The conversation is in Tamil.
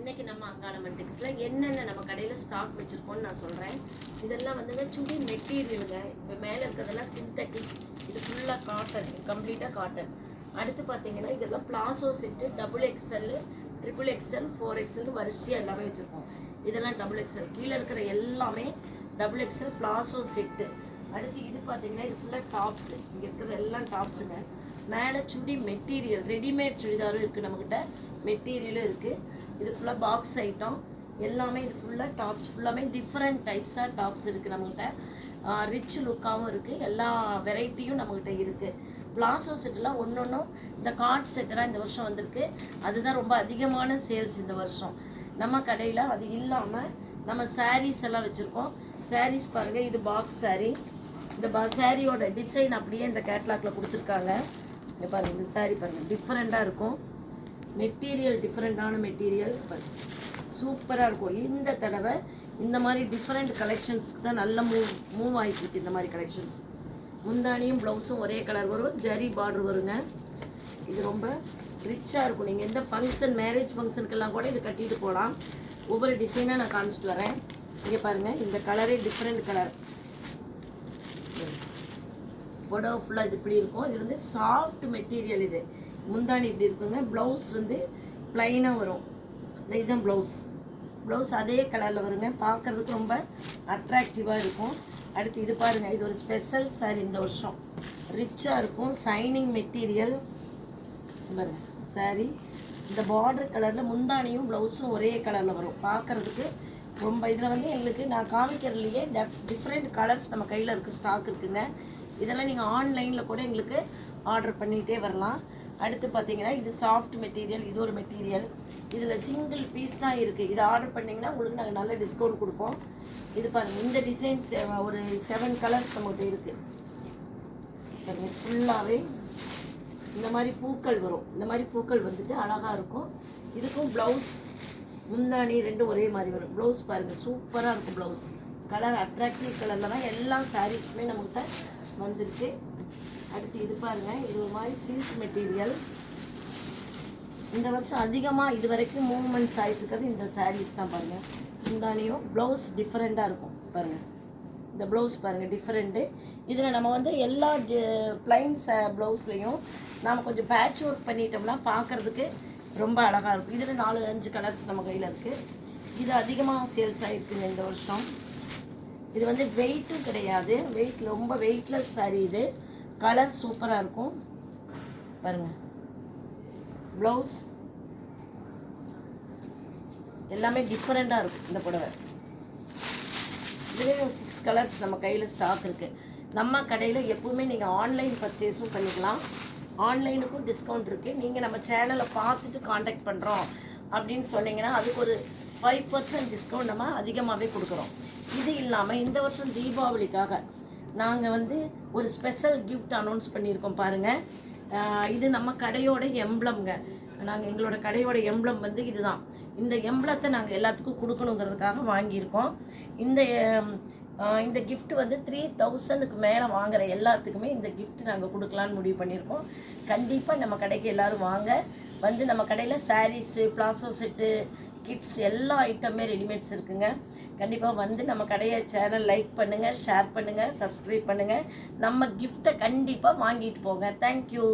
இன்னைக்கு நம்ம அங்காளமன்டெக்ஸ்ல என்னென்ன நம்ம கடையில் ஸ்டாக் வச்சுருக்கோம்னு நான் சொல்கிறேன். இதெல்லாம் வந்துங்க சுடி மெட்டீரியலுங்க. இப்போ மேலே இருக்கிறதெல்லாம் சிந்தட்டிக், இது ஃபுல்லாக காட்டன், கம்ப்ளீட்டாக காட்டன். அடுத்து பார்த்தீங்கன்னா இதெல்லாம் palazzo set, double XL, triple XL, 4XL வரிசையாக எல்லாமே வச்சுருக்கோம். இதெல்லாம் டபுள் எக்ஸ்எல், கீழே இருக்கிற எல்லாமே டபுள் எக்ஸ்எல் பிளாசோ செட்டு. அடுத்து இது பார்த்தீங்கன்னா இது ஃபுல்லாக டாப்ஸு, இங்கே இருக்கிறது எல்லாம் டாப்ஸுங்க. மேலே சுடி மெட்டீரியல், ரெடிமேட் சுடிதாரும் இருக்குது நம்மக்கிட்ட, மெட்டீரியலும் இருக்குது. இது ஃபுல்லாக பாக்ஸ் ஐட்டம் எல்லாமே. இது ஃபுல்லாக டாப்ஸ், ஃபுல்லாமே டிஃப்ரெண்ட் டைப்ஸாக டாப்ஸ் இருக்குது நம்மக்கிட்ட. ரிச் லுக்காகவும் இருக்குது, எல்லா வெரைட்டியும் நம்மக்கிட்ட இருக்குது. பிளாசோ செட்டெல்லாம் ஒன்றும் இந்த கார்ட் செட்டெல்லாம் இந்த வருஷம் வந்திருக்கு. அதுதான் ரொம்ப அதிகமான சேல்ஸ் இந்த வருஷம் நம்ம கடையில். அது இல்லாமல் நம்ம சாரீஸ் எல்லாம் வச்சுருக்கோம். சாரீஸ் பாருங்கள், இது பாக்ஸ் சாரீ. இந்த சாரியோட டிசைன் அப்படியே இந்த கேட்லாகில் கொடுத்துருக்காங்க. இங்கே பாருங்கள், இந்த சாரீ பாருங்கள், டிஃப்ரெண்ட்டாக இருக்கும். மெட்டீரியல் டிஃப்ரெண்ட்டான மெட்டீரியல், சூப்பராக இருக்கும். இந்த தடவை இந்த மாதிரி டிஃப்ரெண்ட் கலெக்ஷன்ஸ்க்கு தான் நல்ல மூவ் ஆகிட்டு இந்த மாதிரி கலெக்ஷன்ஸ். முந்தானியும் ப்ளவுஸும் ஒரே கலர் வரும், ஜரி பார்டர் வருங்க. இது ரொம்ப ரிச்சாக இருக்கும். நீங்கள் எந்த ஃபங்க்ஷன், மேரேஜ் ஃபங்க்ஷனுக்கெல்லாம் கூட இது கட்டிட்டு போகலாம். ஒவ்வொரு டிசைனாக நான் காமிச்சிட்டு வரேன். இங்கே பாருங்கள், இந்த கலரே டிஃப்ரெண்ட் கலர். புடவை ஃபுல்லாக இது இப்படி இருக்கும். இது வந்து சாஃப்ட் மெட்டீரியல். இது முந்தானி இப்படி இருக்குங்க. ப்ளவுஸ் வந்து ப்ளைனாக வரும். இதுதான் ப்ளவுஸ் அதே கலரில் வருங்க. பார்க்குறதுக்கு ரொம்ப அட்ராக்டிவாக இருக்கும். அடுத்து இது பாருங்கள், இது ஒரு ஸ்பெஷல் சாரீ இந்த வருஷம். ரிச்சாக இருக்கும், சைனிங் மெட்டீரியல் பாருங்க சாரீ. இந்த பார்டர் கலரில் முந்தானியும் ப்ளவுஸும் ஒரே கலரில் வரும். பார்க்குறதுக்கு ரொம்ப, இதில் வந்து எங்களுக்கு நான் காமிக்கிறதுலையே டிஃப்ரெண்ட் கலர்ஸ் நம்ம கையில் இருக்குது, ஸ்டாக் இருக்குங்க. இதெல்லாம் நீங்கள் ஆன்லைனில் கூட எங்களுக்கு ஆர்டர் பண்ணிகிட்டே வரலாம். அடுத்து பார்த்தீங்கன்னா இது சாஃப்ட் மெட்டீரியல், இது ஒரு மெட்டீரியல். இதில் சிங்கிள் பீஸ் தான் இருக்குது. இதை ஆர்டர் பண்ணிங்கன்னா உங்களுக்கு நாங்கள் நல்ல டிஸ்கவுண்ட் கொடுப்போம். இது பாருங்கள், இந்த டிசைன்ஸ் ஒரு 7 கலர்ஸ் நம்மகிட்ட இருக்குது பாருங்கள். ஃபுல்லாகவே இந்த மாதிரி பூக்கள் வரும். இந்த மாதிரி பூக்கள் வந்துட்டு அழகாக இருக்கும். இதுக்கும் ப்ளவுஸ் முந்தானி ரெண்டும் ஒரே மாதிரி வரும். ப்ளவுஸ் பாருங்கள், சூப்பராக இருக்கும். ப்ளவுஸ் கலர் அட்ராக்டிவ் கலரில் தான் எல்லா சாரீஸுமே நம்மகிட்ட வந்திருக்கு. அடுத்து இது பாருங்கள், இது ஒரு மாதிரி சில்க் மெட்டீரியல். இந்த வருஷம் அதிகமாக இது வரைக்கும் மூவ்மெண்ட்ஸ் ஆகிட்டு இருக்கிறது இந்த சாரீஸ் தான் பாருங்கள். முந்தானியும் ப்ளவுஸ் டிஃப்ரெண்ட்டாக இருக்கும் பாருங்கள். இந்த ப்ளவுஸ் பாருங்கள் டிஃப்ரெண்ட்டு. இதில் நம்ம வந்து எல்லா ப்ளைன்ஸ் ப்ளவுஸ்லேயும் நாம் கொஞ்சம் பேட்ச் ஒர்க் பண்ணிட்டோம்னா பார்க்குறதுக்கு ரொம்ப அழகாக இருக்கும். இதில் 4-5 கலர்ஸ் நம்ம கையில் இருக்குது. இது அதிகமாக சேல்ஸ் ஆகிருக்குங்க இந்த வருஷம். இது வந்து வெயிட்டும் கிடையாது, ரொம்ப வெயிட்லெஸ் சாரீ. இது கலர் சூப்பராக இருக்கும் பாருங்கள். ப்ளவுஸ் எல்லாமே டிஃப்ரெண்ட்டாக இருக்கும் இந்த புடவை. இதுவே 6 கலர்ஸ் நம்ம கையில் ஸ்டாக் இருக்குது. நம்ம கடையில் எப்போவுமே நீங்கள் ஆன்லைன் பர்ச்சேஸும் பண்ணிக்கலாம். ஆன்லைனுக்கும் டிஸ்கவுண்ட் இருக்குது. நீங்கள் நம்ம சேனலை பார்த்துட்டு காண்டாக்ட் பண்ணுறோம் அப்படின்னு சொன்னீங்கன்னா அதுக்கு ஒரு 5% டிஸ்கவுண்ட் நம்ம அதிகமாகவே கொடுக்குறோம். இது இல்லாமல் இந்த வருஷம் தீபாவளிக்காக நாங்கள் வந்து ஒரு ஸ்பெஷல் கிஃப்ட் அனௌன்ஸ் பண்ணியிருக்கோம் பாருங்கள். இது நம்ம கடையோட எம்ப்ளம்ங்க. நாங்கள் எங்களோட கடையோட எம்ப்ளம் வந்து இதுதான். இந்த எம்ப்ளத்தை நாங்கள் எல்லாத்துக்கும் கொடுக்கணுங்கிறதுக்காக வாங்கியிருக்கோம். இந்த கிஃப்ட் வந்து 3000க்கு மேலே வாங்குகிற எல்லாத்துக்குமே இந்த கிஃப்ட் நாங்கள் கொடுக்கலான்னு முடிவு பண்ணியிருக்கோம். கண்டிப்பாக நம்ம கடைக்கு எல்லோரும் வாங்க. வந்து நம்ம கடையில் சாரீஸு, பிளாசோ செட்டு, கிட்ஸ் எல்லா ஐட்டமே ரெடிமேட்ஸ் இருக்குங்க. கண்டிப்பாக வந்து நம்ம கடையை சேனல் லைக் பண்ணுங்கள், ஷேர் பண்ணுங்கள், சப்ஸ்கிரைப் பண்ணுங்கள். நம்ம கிஃப்ட்டை கண்டிப்பாக வாங்கிட்டு போங்க. தேங்க்யூ.